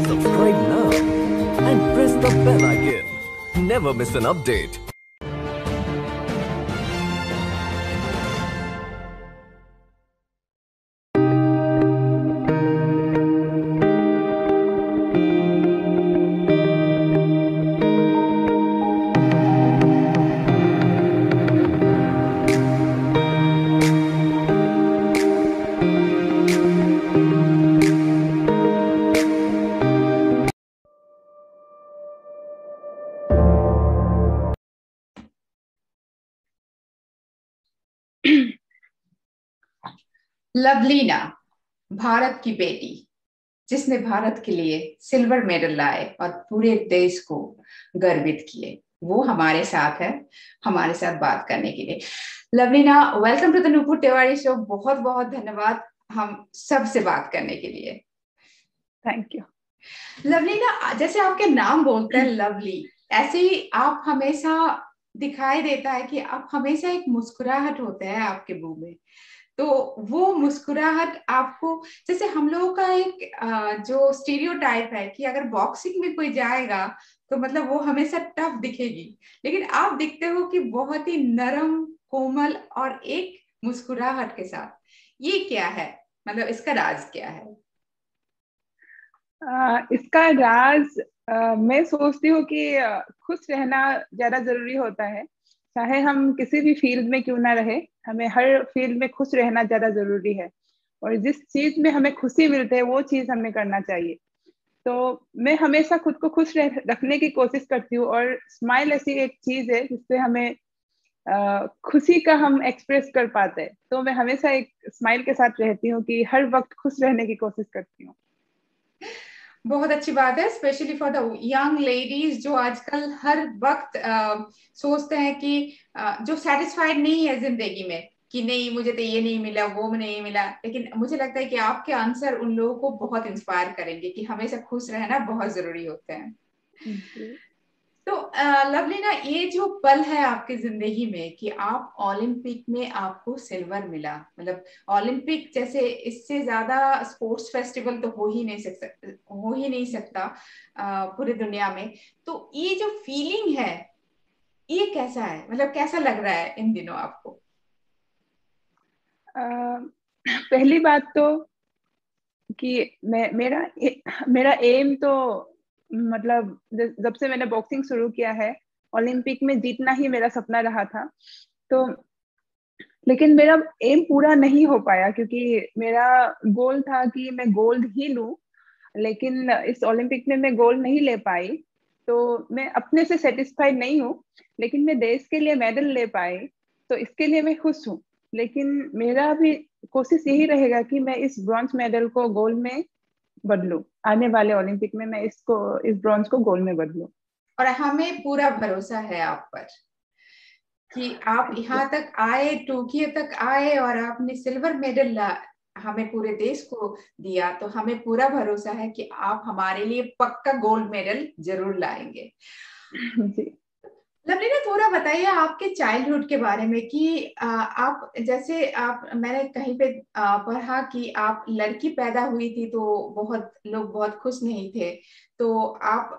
Subscribe now and press the bell icon. Never miss an update. Lovlina, Bharat की बेटी जिसने भारत के लिए सिल्वर मेडल लाए और पूरे देश को गर्वित किए, वो हमारे साथ है, हमारे साथ बात करने के लिए। Lovlina, welcome to the Nupur Tiwari show. बहुत बहुत धन्यवाद हम सब से बात करने के लिए। Thank you. लवलीना, जैसे आपके नाम बोलते हैं लवली, ऐसे ही आप हमेशा दिखाई देता है कि आप हमेशा एक मुस्कुराहट होते हैं आपके मुंह में। तो वो मुस्कुराहट आपको, जैसे हम लोगों का एक जो स्टीरियोटाइप है कि अगर बॉक्सिंग में कोई जाएगा तो मतलब वो हमेशा टफ दिखेगी, लेकिन आप दिखते हो कि बहुत ही नरम, कोमल और एक मुस्कुराहट के साथ। ये क्या है, मतलब इसका राज क्या है? इसका राज मैं सोचती हूँ कि खुश रहना ज्यादा जरूरी होता है। चाहे हम किसी भी फील्ड में क्यों ना रहे, हमें हर फील्ड में खुश रहना ज्यादा जरूरी है। और जिस चीज में हमें खुशी मिलती है वो चीज हमें करना चाहिए। तो मैं हमेशा खुद को खुश रखने की कोशिश करती हूँ, और स्माइल ऐसी एक चीज है जिससे हमें खुशी का हम एक्सप्रेस कर पाते हैं। तो मैं हमेशा एक स्माइल के साथ रहती हूँ कि हर वक्त खुश रहने की कोशिश करती हूँ। बहुत अच्छी बात है, specially for the young ladies जो आजकल हर वक्त सोचते हैं कि जो सेटिस्फाइड नहीं है जिंदगी में, कि नहीं मुझे तो ये नहीं मिला, वो नहीं मिला। लेकिन मुझे लगता है कि आपके आंसर उन लोगों को बहुत इंस्पायर करेंगे कि हमेशा खुश रहना बहुत जरूरी होता है। तो लवलीना, ये जो पल है आपकी जिंदगी में कि आप ओलंपिक में आपको सिल्वर मिला, मतलब ओलंपिक जैसे इससे ज्यादा स्पोर्ट्स फेस्टिवल तो हो ही नहीं सकता पूरी दुनिया में। तो ये जो फीलिंग है, ये कैसा है, मतलब कैसा लग रहा है इन दिनों आपको? पहली बात तो कि मेरा एम तो मतलब जब से मैंने बॉक्सिंग शुरू किया है, ओलंपिक में जीतना ही मेरा सपना रहा था। तो लेकिन मेरा एम पूरा नहीं हो पाया, क्योंकि मेरा गोल था कि मैं गोल्ड ही लूं। लेकिन इस ओलंपिक में मैं गोल्ड नहीं ले पाई। तो मैं अपने से सेटिस्फाइड नहीं हूँ, लेकिन मैं देश के लिए मेडल ले पाई, तो इसके लिए मैं खुश हूँ। लेकिन मेरा भी कोशिश यही रहेगा कि मैं इस ब्रॉन्ज मेडल को गोल्ड में बदलूं। आने वाले ओलंपिक में मैं इस ब्रॉन्ज को गोल्ड में बदलूं। और हमें पूरा भरोसा है आप पर कि आप यहाँ तक आए, टोक्यो तक आए और आपने सिल्वर मेडल हमें पूरे देश को दिया। तो हमें पूरा भरोसा है कि आप हमारे लिए पक्का गोल्ड मेडल जरूर लाएंगे। जी। लवलीना, थोड़ा बताइए आपके चाइल्डहुड के बारे में कि आप जैसे आप, मैंने कहीं पे पढ़ा कि आप लड़की पैदा हुई थी तो बहुत लोग बहुत खुश नहीं थे। तो आप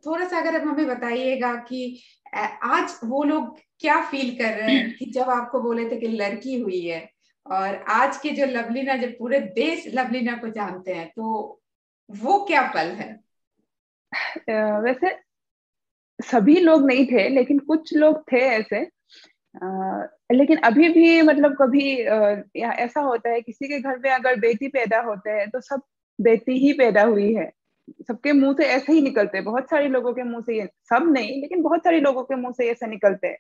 थोड़ा सा अगर हमें बताइएगा कि आज वो लोग क्या फील कर रहे हैं कि जब आपको बोले थे कि लड़की हुई है, और आज के जो लवलीना, जब पूरे देश लवलीना को जानते हैं, तो वो क्या पल है? वैसे सभी लोग नहीं थे, लेकिन कुछ लोग थे ऐसे। लेकिन अभी भी मतलब कभी ऐसा होता है किसी के घर में अगर बेटी पैदा होते हैं तो सब बेटी ही पैदा हुई है, सबके मुंह से ऐसे ही निकलते हैं। बहुत सारे लोगों के मुंह से, ये सब नहीं लेकिन बहुत सारे लोगों के मुंह से ऐसे निकलते हैं।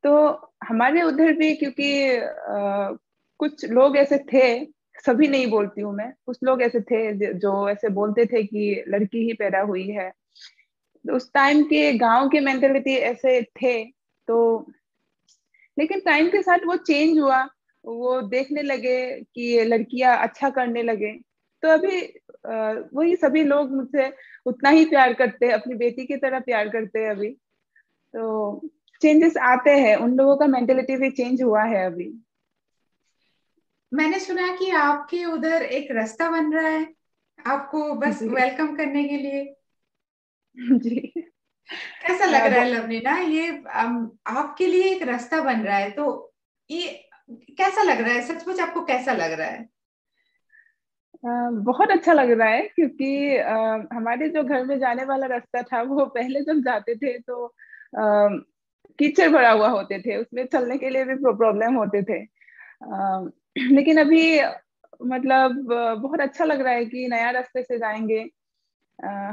तो हमारे उधर भी क्योंकि कुछ लोग ऐसे थे, सभी नहीं बोलती हूँ मैं, कुछ लोग ऐसे थे जो ऐसे बोलते थे कि लड़की ही पैदा हुई है। उस टाइम के गांव के मेंटेलिटी ऐसे थे। तो लेकिन टाइम के साथ वो चेंज हुआ, वो देखने लगे कि लड़कियां अच्छा करने लगे। तो अभी वही सभी लोग मुझसे उतना ही प्यार करते हैं, अपनी बेटी की तरह प्यार करते हैं अभी। तो चेंजेस आते हैं, उन लोगों का मेंटेलिटी भी चेंज हुआ है अभी। मैंने सुना कि आपके उधर एक रास्ता बन रहा है, आपको बस जी। वेलकम करने के लिए। जी। कैसा लग रहा है बहुत लवलीना, ये आपके लिए एक रास्ता बन रहा है, तो ये कैसा लग रहा है? सचमुच आपको कैसा लग रहा है? बहुत अच्छा लग रहा है, क्योंकि हमारे जो घर में जाने वाला रास्ता था वो पहले जब जाते थे तो कीचड़ भरा हुआ होते थे, उसमें चलने के लिए भी प्रॉब्लम होते थे। लेकिन अभी मतलब बहुत अच्छा लग रहा है कि नया रास्ते से जाएंगे।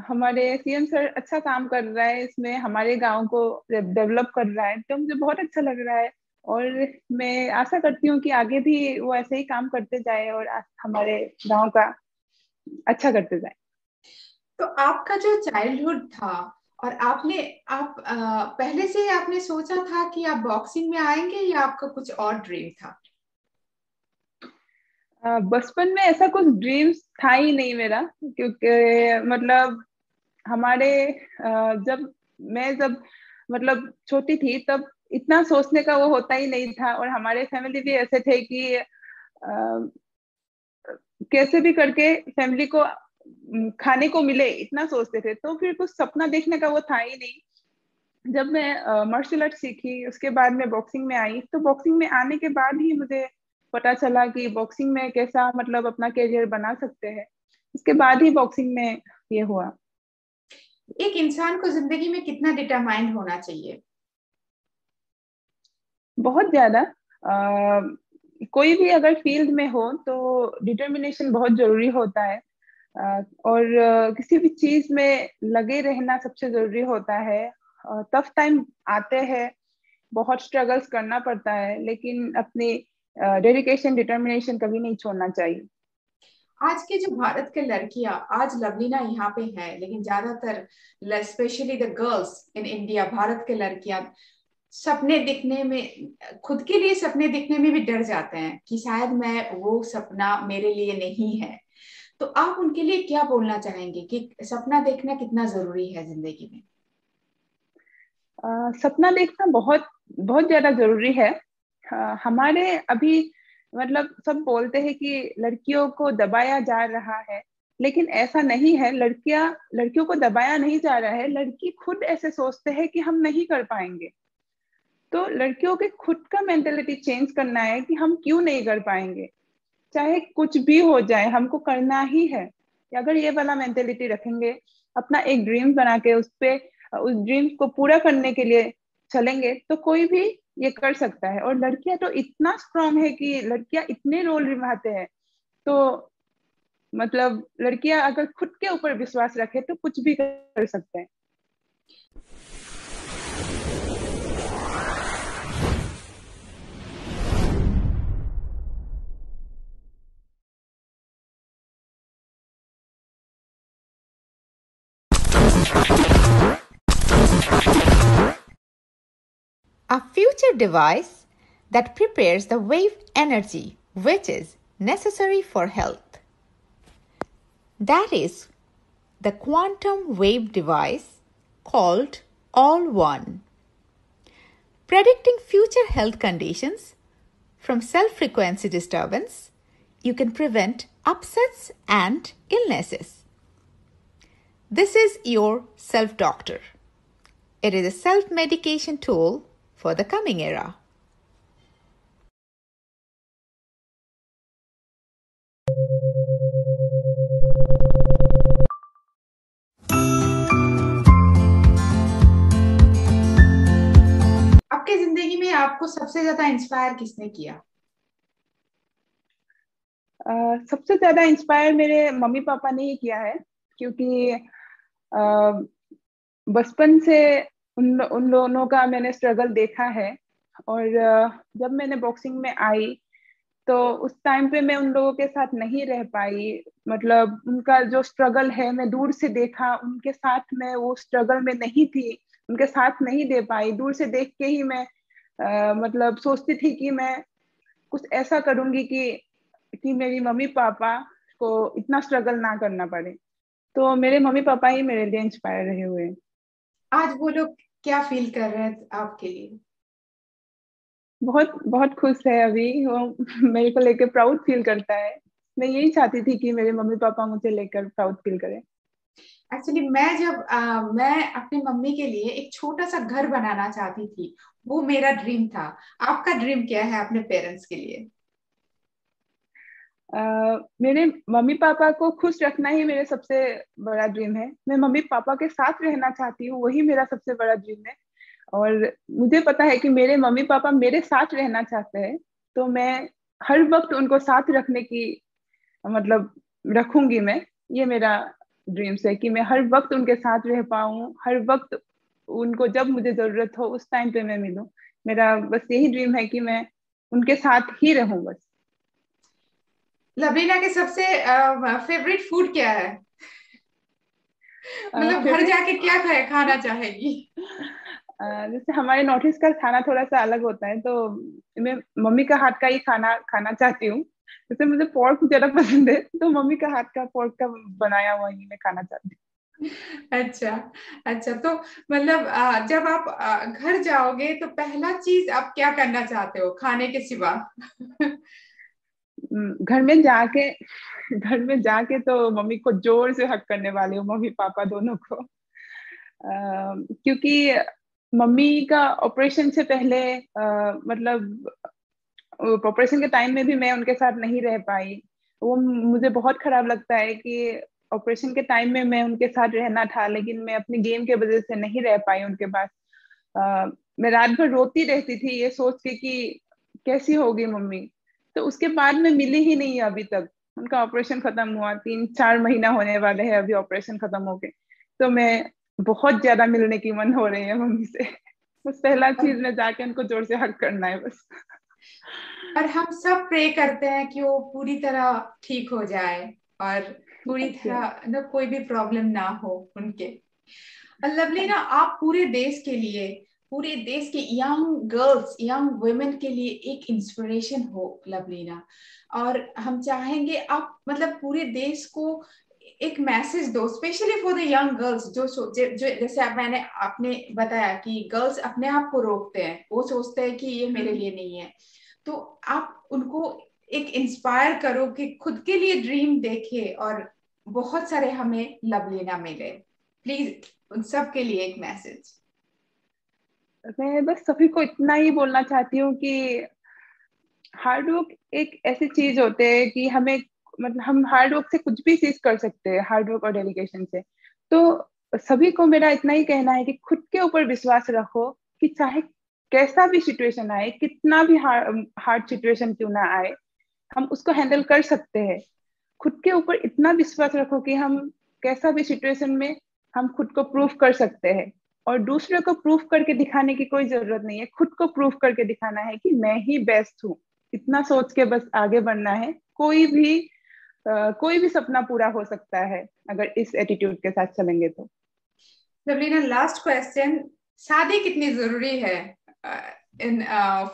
हमारे सीएम सर अच्छा काम कर रहा है इसमें, हमारे गांव को डेवलप कर रहा है, तो मुझे बहुत अच्छा लग रहा है। और मैं आशा करती हूँ कि आगे भी वो ऐसे ही काम करते जाए और हमारे गांव का अच्छा करते जाए। तो आपका जो चाइल्डहुड था, और आप पहले से आपने सोचा था कि आप बॉक्सिंग में आएंगे, या आपका कुछ और ड्रीम था? बचपन में ऐसा कुछ ड्रीम्स था ही नहीं मेरा, क्योंकि मतलब हमारे जब जब मतलब छोटी थी तब इतना सोचने का वो होता ही नहीं था, और हमारे फैमिली भी ऐसे थे कि कैसे भी करके फैमिली को खाने को मिले इतना सोचते थे, तो फिर कुछ सपना देखने का वो था ही नहीं। जब मैं मार्शल आर्ट सीखी उसके बाद मैं बॉक्सिंग में आई, तो बॉक्सिंग में आने के बाद ही मुझे पता चला कि बॉक्सिंग में कैसा मतलब अपना करियर बना सकते हैं। इसके बाद ही बॉक्सिंग में ये हुआ। एक इंसान को जिंदगी में कितना डिटरमाइंड होना चाहिए? बहुत ज्यादा। कोई भी अगर फील्ड में हो तो डिटर्मिनेशन बहुत जरूरी होता है। और किसी भी चीज में लगे रहना सबसे जरूरी होता है। टफ टाइम आते हैं, बहुत स्ट्रगल्स करना पड़ता है, लेकिन अपनी डेडिकेशन डिटर्मिनेशन कभी नहीं छोड़ना चाहिए। आज के जो भारत के लड़कियां, आज लवलीना यहाँ पे है, लेकिन ज्यादातर specially the girls in India, Bharat के लड़कियां सपने दिखने में, खुद के लिए सपने दिखने में भी डर जाते हैं कि शायद मैं, वो सपना मेरे लिए नहीं है। तो आप उनके लिए क्या बोलना चाहेंगे कि सपना देखना कितना जरूरी है जिंदगी में? सपना देखना बहुत बहुत ज्यादा जरूरी है। हमारे अभी मतलब सब बोलते हैं कि लड़कियों को दबाया जा रहा है, लेकिन ऐसा नहीं है। लड़कियों को दबाया नहीं जा रहा है, लड़की खुद ऐसे सोचते हैं कि हम नहीं कर पाएंगे। तो लड़कियों के खुद का मेंटेलिटी चेंज करना है कि हम क्यों नहीं कर पाएंगे, चाहे कुछ भी हो जाए हमको करना ही है। अगर ये वाला मेंटेलिटी रखेंगे, अपना एक ड्रीम बना के उस ड्रीम को पूरा करने के लिए चलेंगे, तो कोई भी ये कर सकता है। और लड़कियां तो इतना स्ट्रांग है कि लड़कियां इतने रोल निभाते हैं। तो मतलब लड़कियां अगर खुद के ऊपर विश्वास रखे तो कुछ भी कर सकते हैं। A future device that prepares the wave energy which is necessary for health. That is the quantum wave device called All-One. Predicting future health conditions from cell frequency disturbance, you can prevent upsets and illnesses. This is your self-doctor. It is a self-medication tool for the coming era. आपकी जिंदगी में आपको सबसे ज्यादा inspire किसने किया? सबसे ज्यादा इंस्पायर मेरे मम्मी पापा ने ही किया है, क्योंकि बचपन से उन दोनों का मैंने स्ट्रगल देखा है। और जब मैंने बॉक्सिंग में आई तो उस टाइम पे मैं उन लोगों के साथ नहीं रह पाई। मतलब उनका जो स्ट्रगल है मैं दूर से देखा, उनके साथ मैं वो स्ट्रगल में नहीं थी, उनके साथ नहीं दे पाई। दूर से देख के ही मैं मतलब सोचती थी कि मैं कुछ ऐसा करूंगी कि मेरी मम्मी पापा को इतना स्ट्रगल ना करना पड़े। तो मेरे मम्मी पापा ही मेरे लिए इंस्पायर रहे हुए हैं। आज वो लोग क्या फील कर रहे हैं आपके लिए? बहुत बहुत खुश है अभी वो, मेरे को लेकर प्राउड फील करता है। मैं यही चाहती थी कि मेरे मम्मी पापा मुझे लेकर प्राउड फील करें। एक्चुअली मैं अपनी मम्मी के लिए एक छोटा सा घर बनाना चाहती थी, वो मेरा ड्रीम था। आपका ड्रीम क्या है अपने पेरेंट्स के लिए? मेरे मम्मी पापा को खुश रखना ही मेरे सबसे बड़ा ड्रीम है। मैं मम्मी पापा के साथ रहना चाहती हूँ, वही मेरा सबसे बड़ा ड्रीम है। और मुझे पता है कि मेरे मम्मी पापा मेरे साथ रहना चाहते हैं, तो मैं हर वक्त उनको साथ रखने की मतलब रखूंगी मैं। ये मेरा ड्रीम्स है कि मैं हर वक्त उनके साथ रह पाऊँ, हर वक्त उनको जब मुझे जरूरत हो उस टाइम पे मैं मिलूं। मेरा बस यही ड्रीम है कि मैं उनके साथ ही रहूं बस। लबीना के सबसे फेवरेट फूड क्या है? मतलब घर फेवरेट, जाके क्या खाना चाहेगी? जैसे हमारे नॉर्थ ईस्ट का खाना थोड़ा सा अलग होता है, तो मैं मम्मी का हाथ का ही खाना खाना चाहती हूँ। जैसे मुझे पोर्क ज्यादा पसंद है, तो मम्मी का हाथ का पोर्क का बनाया हुआ ही मैं खाना चाहती हूँ। अच्छा। अच्छा, तो मतलब जब आप घर जाओगे तो पहला चीज आप क्या करना चाहते हो खाने के सिवा? घर में जाके घर में जाके तो मम्मी को जोर से हक करने वाली हूँ, मम्मी पापा दोनों को। क्योंकि मम्मी का ऑपरेशन से पहले मतलब ऑपरेशन के टाइम में भी मैं उनके साथ नहीं रह पाई। वो मुझे बहुत खराब लगता है कि ऑपरेशन के टाइम में मैं उनके साथ रहना था, लेकिन मैं अपनी गेम के वजह से नहीं रह पाई उनके पास। मैं रात भर रोती रहती थी ये सोच के कि कैसी होगी मम्मी। तो उसके बाद में मिली ही नहीं अभी तक। उनका ऑपरेशन खत्म हुआ 3-4 महीना होने वाले हैं अभी ऑपरेशन खत्म हो गए। तो मैं बहुत ज्यादा मिलने की मन हो रही है मम्मी से। बस पहला चीज में जाके उनको जोर से हक करना है बस। और हम सब प्रे करते हैं कि वो पूरी तरह ठीक हो जाए और पूरी थैंक यू। तरह ना कोई भी प्रॉब्लम ना हो उनके। और लवली ना, आप पूरे देश के लिए, पूरे देश के यंग गर्ल्स, यंग वुमेन के लिए एक इंस्पिरेशन हो लवलीना। और हम चाहेंगे आप मतलब पूरे देश को एक मैसेज दो, specially for the young girls जो जैसे मैंने आपने बताया कि गर्ल्स अपने आप को रोकते हैं, वो सोचते हैं कि ये मेरे लिए नहीं है। तो आप उनको एक इंस्पायर करो कि खुद के लिए ड्रीम देखे और बहुत सारे हमें लवलीना मिले। प्लीज उन सब के लिए एक मैसेज। मैं बस सभी को इतना ही बोलना चाहती हूँ कि हार्ड वर्क एक ऐसी चीज होते है कि हमें मतलब हम हार्ड वर्क से कुछ भी चीज कर सकते हैं, हार्ड वर्क और डेडिकेशन से। तो सभी को मेरा इतना ही कहना है कि खुद के ऊपर विश्वास रखो कि चाहे कैसा भी सिचुएशन आए, कितना भी हार्ड सिचुएशन क्यों ना आए, हम उसको हैंडल कर सकते हैं। खुद के ऊपर इतना विश्वास रखो कि हम कैसा भी सिचुएशन में हम खुद को प्रूफ कर सकते हैं। और दूसरे को प्रूफ करके दिखाने की कोई जरूरत नहीं है, खुद को प्रूफ करके दिखाना है कि मैं ही बेस्ट हूँ। इतना सोच के बस आगे बढ़ना है। कोई भी सपना पूरा हो सकता है अगर इस एटीट्यूड के साथ चलेंगे तो। लवलीना, लास्ट क्वेश्चन, शादी कितनी जरूरी है इन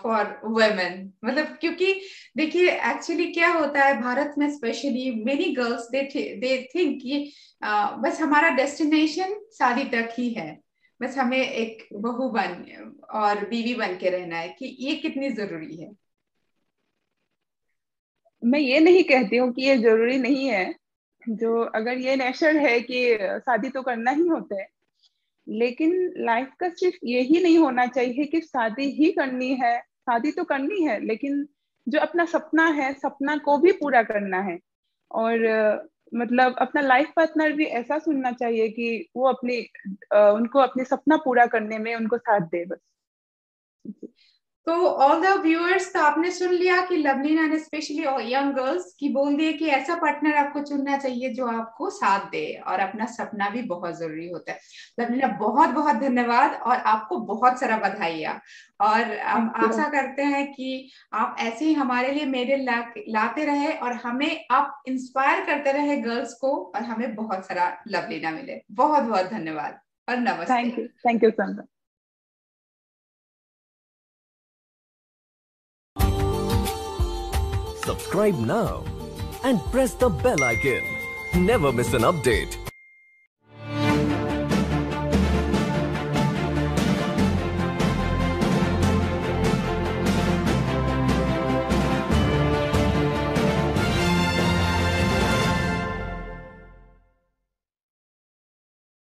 फॉर वुमेन? मतलब क्योंकि देखिए एक्चुअली क्या होता है भारत में, specially many girls they think कि बस हमारा डेस्टिनेशन शादी तक ही है, बस हमें एक बहू बन और बीवी बन के रहना है। कि ये कितनी जरूरी है? मैं ये नहीं कहती हूँ कि ये जरूरी नहीं है। जो अगर ये नेचर है कि शादी तो करना ही होता है, लेकिन लाइफ का सिर्फ यही नहीं होना चाहिए कि शादी ही करनी है। शादी तो करनी है, लेकिन जो अपना सपना है, सपना को भी पूरा करना है। और मतलब अपना लाइफ पार्टनर भी ऐसा सुनना चाहिए कि वो उनको अपने सपना पूरा करने में उनको साथ दे बस। तो ऑल द व्यूअर्स, तो आपने सुन लिया कि लवलीना ने स्पेशली यंग गर्ल्स की बोल दिए कि ऐसा पार्टनर आपको चुनना चाहिए जो आपको साथ दे, और अपना सपना भी बहुत जरूरी होता है। लवलीना, बहुत बहुत धन्यवाद और आपको बहुत सारा बधाइयाँ। और हम आशा करते हैं कि आप ऐसे ही हमारे लिए मेडल लाते रहे और हमें आप इंस्पायर करते रहे गर्ल्स को, और हमें बहुत सारा लवलीना मिले। बहुत बहुत धन्यवाद और नमस्ते। Thank you so much. Subscribe now and press the bell icon. Never miss an update.